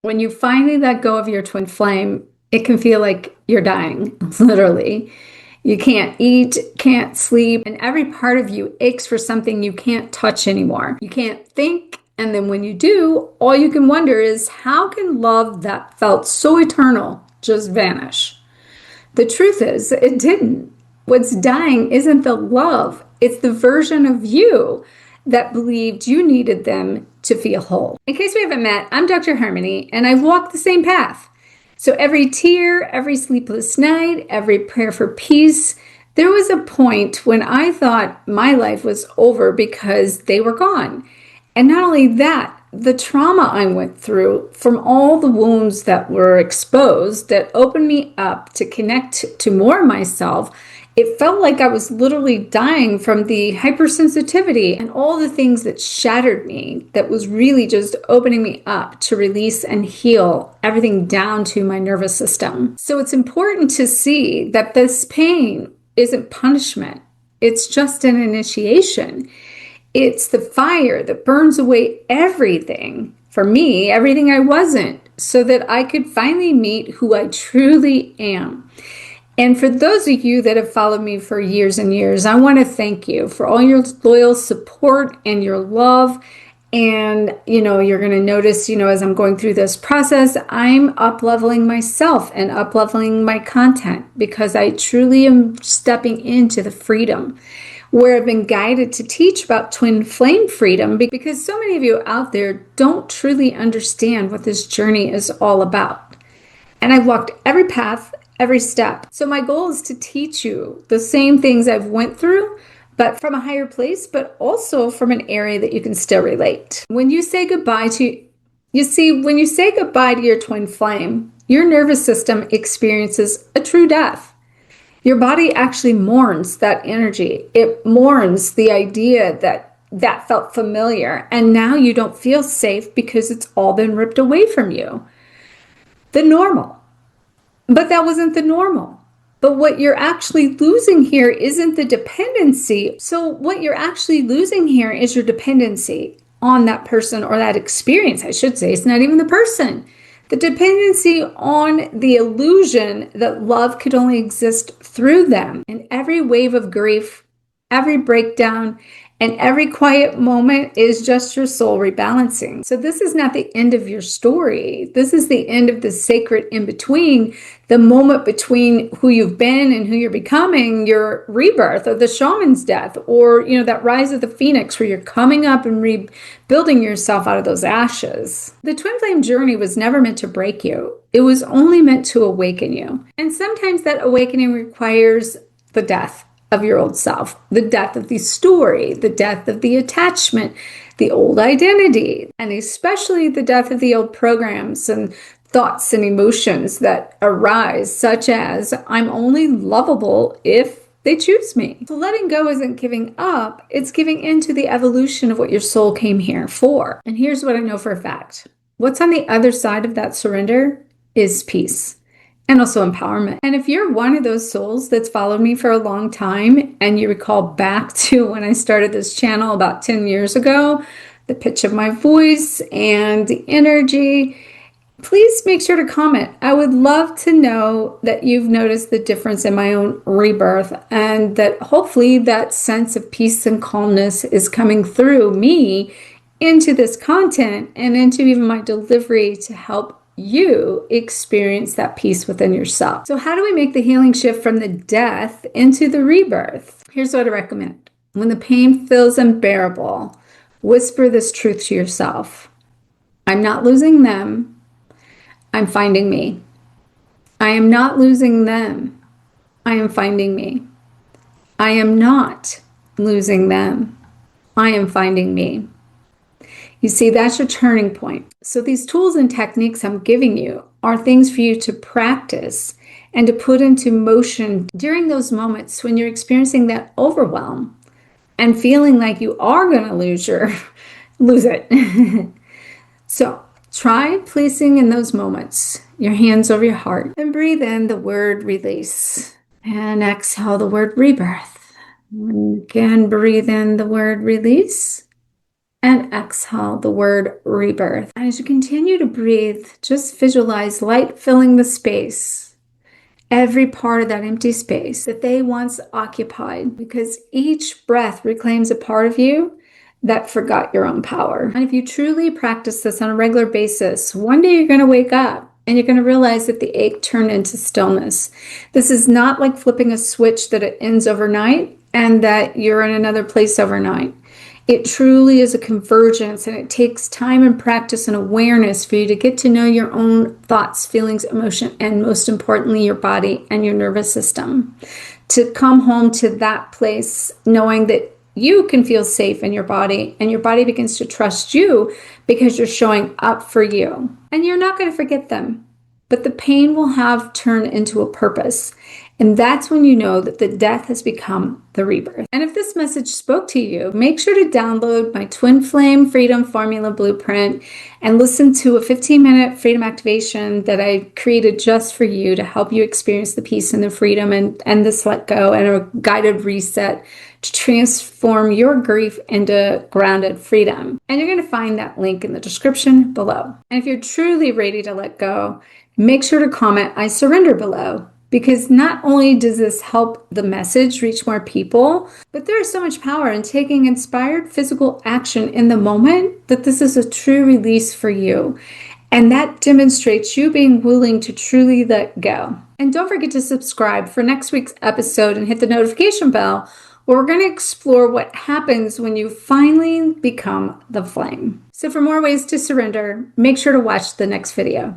When you finally let go of your twin flame, it can feel like you're dying, literally. You can't eat, can't sleep, and every part of you aches for something you can't touch anymore. You can't think, and then when you do, all you can wonder is how can love that felt so eternal just vanish? The truth is, it didn't. What's dying isn't the love, it's the version of you that believed you needed them to feel whole. In case we haven't met, I'm Dr. Harmony, and I've walked the same path. So every tear, every sleepless night, every prayer for peace, there was a point when I thought my life was over because they were gone. And not only that, the trauma I went through from all the wounds that were exposed that opened me up to connect to more of myself, it felt like I was literally dying from the hypersensitivity and all the things that shattered me, that was really just opening me up to release and heal everything down to my nervous system. So it's important to see that this pain isn't punishment, it's just an initiation. It's the fire that burns away everything, for me, everything I wasn't, so that I could finally meet who I truly am. And for those of you that have followed me for years and years, I want to thank you for all your loyal support and your love. And, you're going to notice, as I'm going through this process, I'm up-leveling myself and up-leveling my content because I truly am stepping into the freedom where I've been guided to teach about twin flame freedom, because so many of you out there don't truly understand what this journey is all about. And I've walked every path, every step. So my goal is to teach you the same things I've went through, but from a higher place, but also from an area that you can still relate. When you say goodbye to, when you say goodbye to your twin flame, your nervous system experiences a true death. Your body actually mourns that energy. It mourns the idea that that felt familiar, and now you don't feel safe because it's all been ripped away from you. The normal. But that wasn't the normal. But what you're actually losing here isn't the dependency. So what you're actually losing here is your dependency on that person, or that experience, I should say. It's not even the person. The dependency on the illusion that love could only exist through them. And every wave of grief, every breakdown, and every quiet moment is just your soul rebalancing. So this is not the end of your story. This is the end of the sacred in-between, the moment between who you've been and who you're becoming, your rebirth, or the shaman's death, or that rise of the phoenix where you're coming up and rebuilding yourself out of those ashes. The twin flame journey was never meant to break you. It was only meant to awaken you. And sometimes that awakening requires the death of your old self, the death of the story, the death of the attachment, the old identity, and especially the death of the old programs and thoughts and emotions that arise, such as, I'm only lovable if they choose me. So letting go isn't giving up, it's giving into the evolution of what your soul came here for. And here's what I know for a fact. What's on the other side of that surrender is peace. And also empowerment. And if you're one of those souls that's followed me for a long time, and you recall back to when I started this channel about 10 years ago, the pitch of my voice and the energy, please make sure to comment. I would love to know that you've noticed the difference in my own rebirth, and that hopefully that sense of peace and calmness is coming through me into this content and into even my delivery to help you experience that peace within yourself. So how do we make the healing shift from the death into the rebirth? Here's what I recommend. When the pain feels unbearable, whisper this truth to yourself. I'm not losing them. I'm finding me. I am not losing them. I am finding me. I am not losing them. I am finding me. You see, that's your turning point. So these tools and techniques I'm giving you are things for you to practice and to put into motion during those moments when you're experiencing that overwhelm and feeling like you are going to lose it. So try placing in those moments your hands over your heart and breathe in the word release, and exhale the word rebirth. And again, breathe in the word release. And exhale the word rebirth. And as you continue to breathe, just visualize light filling the space, every part of that empty space that they once occupied, because each breath reclaims a part of you that forgot your own power. And if you truly practice this on a regular basis, one day you're going to wake up and you're going to realize that the ache turned into stillness. This is not like flipping a switch that it ends overnight and that you're in another place overnight. It truly is a convergence, and it takes time and practice and awareness for you to get to know your own thoughts, feelings, emotion, and most importantly, your body and your nervous system. To come home to that place knowing that you can feel safe in your body, and your body begins to trust you because you're showing up for you. And you're not going to forget them, but the pain will have turned into a purpose. And that's when you know that the death has become the rebirth. And if this message spoke to you, make sure to download my Twin Flame Freedom Formula Blueprint and listen to a 15-minute freedom activation that I created just for you to help you experience the peace and the freedom and this let go, and a guided reset to transform your grief into grounded freedom. And you're going to find that link in the description below. And if you're truly ready to let go, make sure to comment "I surrender" below. Because not only does this help the message reach more people, but there is so much power in taking inspired physical action in the moment that this is a true release for you. And that demonstrates you being willing to truly let go. And don't forget to subscribe for next week's episode and hit the notification bell, where we're going to explore what happens when you finally become the flame. So for more ways to surrender, make sure to watch the next video.